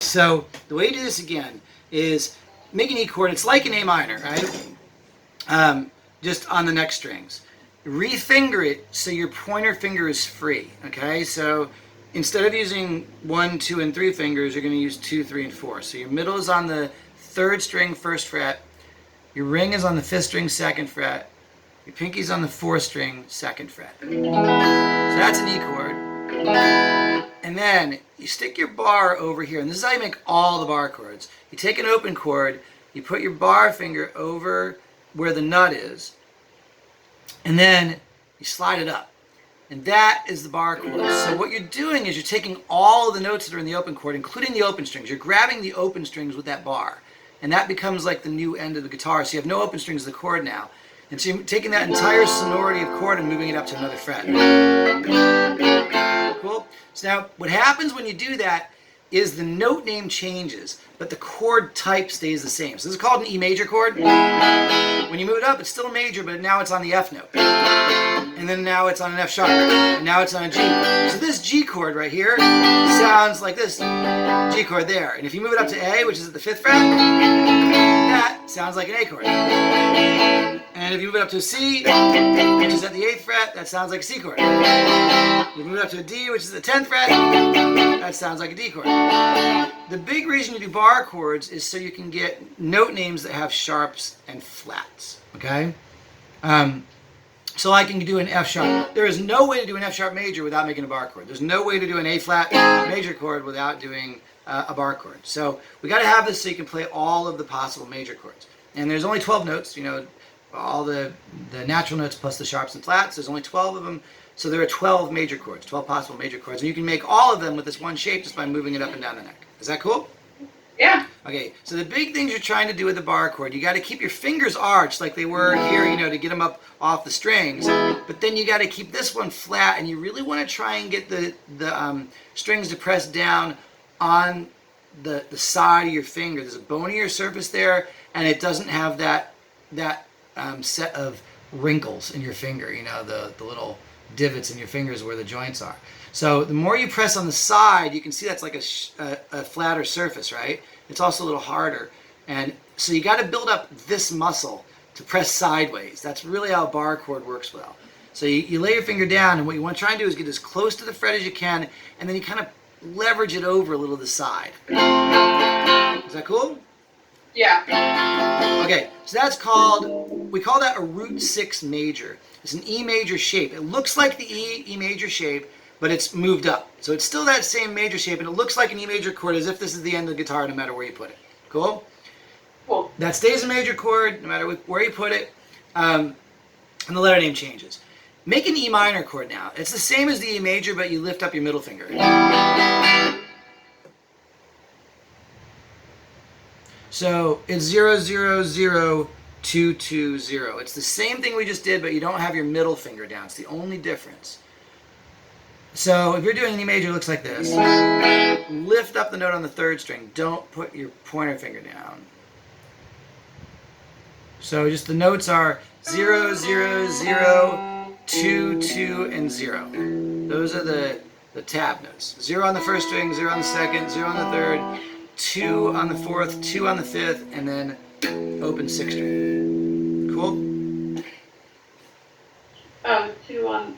So the way to do this again is make an E chord. It's like an A minor, right? Just on the next strings. Refinger it so your pointer finger is free, okay? So instead of using 1, 2, and 3 fingers, you're going to use 2, 3, and 4. So your middle is on the 3rd string, 1st fret. Your ring is on the 5th string, 2nd fret. Your pinky's on the 4th string, 2nd fret. So that's an E chord. And then you stick your bar over here, and this is how you make all the bar chords. You take an open chord, you put your bar finger over where the nut is, and then you slide it up. And that is the bar chord. So what you're doing is you're taking all of the notes that are in the open chord, including the open strings. You're grabbing the open strings with that bar. And that becomes like the new end of the guitar. So you have no open strings of the chord now. And so you're taking that entire sonority of chord and moving it up to another fret. Cool? So now what happens when you do that is the note name changes, but the chord type stays the same. So this is called an E major chord. When you move it up, it's still a major, but now it's on the F note. And then now it's on an F sharp. And now it's on a G. So this G chord right here sounds like this G chord there. And if you move it up to A, which is at the 5th fret, that sounds like an A chord. And if you move it up to a C, which is at the 8th fret, that sounds like a C chord. You move it up to a D, which is the 10th fret, that sounds like a D chord. The big reason you do bar chords is so you can get note names that have sharps and flats, okay? So I can do an F sharp. There is no way to do an F sharp major without making a bar chord. There's no way to do an A flat major chord without doing a bar chord. So we got to have this so you can play all of the possible major chords. And there's only 12 notes, you know, all the natural notes plus the sharps and flats. There's only 12 of them. So there are 12 major chords, 12 possible major chords. And you can make all of them with this one shape just by moving it up and down the neck. Is that cool? Yeah. Okay, so the big things you're trying to do with the bar chord, you got to keep your fingers arched like they were here, you know, to get them up off the strings. But then you got to keep this one flat, and you really want to try and get the strings to press down on the side of your finger. There's a bonier surface there, and it doesn't have that set of wrinkles in your finger, you know, the little divots in your fingers where the joints are. So the more you press on the side, you can see that's like a flatter surface, right? It's also a little harder. And so you got to build up this muscle to press sideways. That's really how a bar chord works well. So you lay your finger down, and what you want to try and do is get as close to the fret as you can, and then you kind of leverage it over a little to the side. Is that cool? Yeah. Okay, so that's called, we call that a root 6 major. It's an E major shape. It looks like the E major shape, but it's moved up. So it's still that same major shape, and it looks like an E major chord as if this is the end of the guitar no matter where you put it. Cool? Cool. That stays a major chord no matter where you put it, and the letter name changes. Make an E minor chord now. It's the same as the E major, but you lift up your middle finger. So it's 0, 0, 0, 2, 2, 0. It's the same thing we just did, but you don't have your middle finger down. It's the only difference. So if you're doing an E major, it looks like this. Lift up the note on the 3rd string. Don't put your pointer finger down. So just the notes are 0, 0, 0, 2, 2, and 0. Those are the tab notes. 0 on the 1st string, 0 on the 2nd, 0 on the 3rd, 2 on the 4th, 2 on the 5th, and then open 6th string. Cool? 2 on...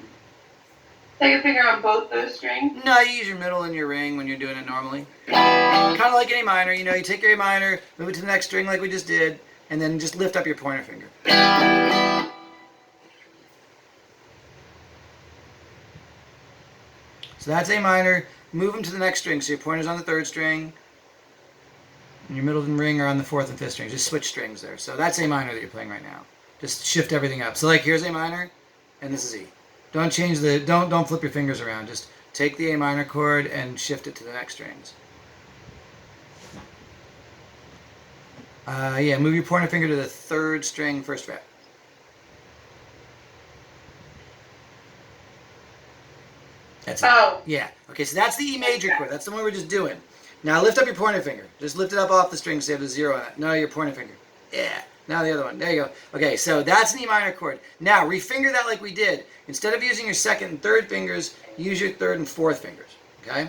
Second finger on both those strings? No, you use your middle and your ring when you're doing it normally. Kind of like an A minor, you know, you take your A minor, move it to the next string like we just did, and then just lift up your pointer finger. So that's A minor. Move them to the next string. So your pointer's on the 3rd string, and your middle and ring are on the 4th and 5th strings. Just switch strings there. So that's A minor that you're playing right now. Just shift everything up. So like here's A minor, and this is E. Don't change the, don't flip your fingers around. Just take the A minor chord and shift it to the next strings. Yeah, move your pointer finger to the 3rd string, 1st fret. That's it. Oh. Yeah. Okay, so that's the E major chord. That's the one we're just doing. Now lift up your pointer finger. Just lift it up off the string so you have the 0 on it. No, your pointer finger. Yeah. Now the other one. There you go. Okay, so that's an E minor chord. Now refinger that like we did. Instead of using your 2nd and 3rd fingers, use your 3rd and 4th fingers. Okay?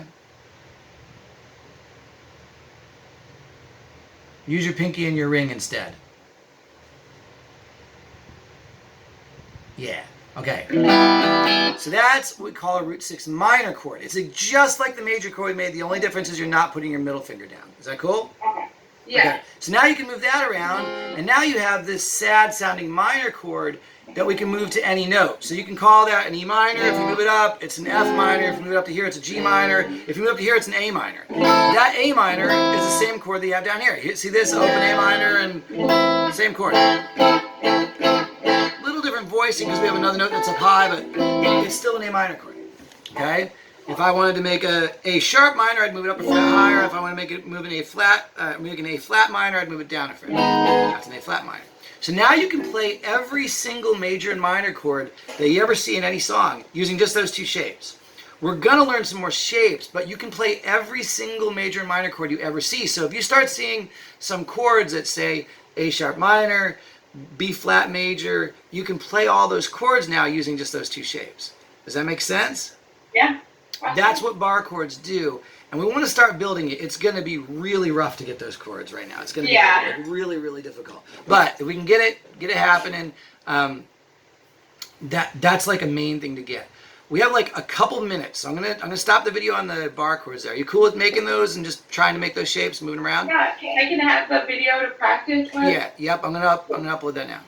Use your pinky and your ring instead. Yeah. Okay. So that's what we call a root 6 minor chord. It's just like the major chord we made. The only difference is you're not putting your middle finger down. Is that cool? Okay. Yeah. Okay. So now you can move that around, and now you have this sad sounding minor chord that we can move to any note. So you can call that an E minor. If you move it up, it's an F minor. If you move it up to here, it's a G minor. If you move up to here, it's an A minor. That A minor is the same chord that you have down here. You see this? Open A minor and same chord. Little different voicing because we have another note that's up high, but it's still an A minor chord. Okay? If I wanted to make a A sharp minor, I'd move it up a fret higher. If I want to make it move an A flat, make an A flat minor, I'd move it down a fret. That's an A flat minor. So now you can play every single major and minor chord that you ever see in any song using just those two shapes. We're going to learn some more shapes, but you can play every single major and minor chord you ever see. So if you start seeing some chords that say A sharp minor, B flat major, you can play all those chords now using just those two shapes. Does that make sense? Yeah. That's what bar chords do. And we want to start building it. It's going to be really rough to get those chords right now. It's going to be like really, really difficult. But if we can get it happening, that's like a main thing to get. We have like a couple minutes. So I'm gonna stop the video on the bar chords there. Are you cool with making those and just trying to make those shapes, moving around? Yeah. I can have the video to practice with. Yeah. Yep. I'm gonna upload that now.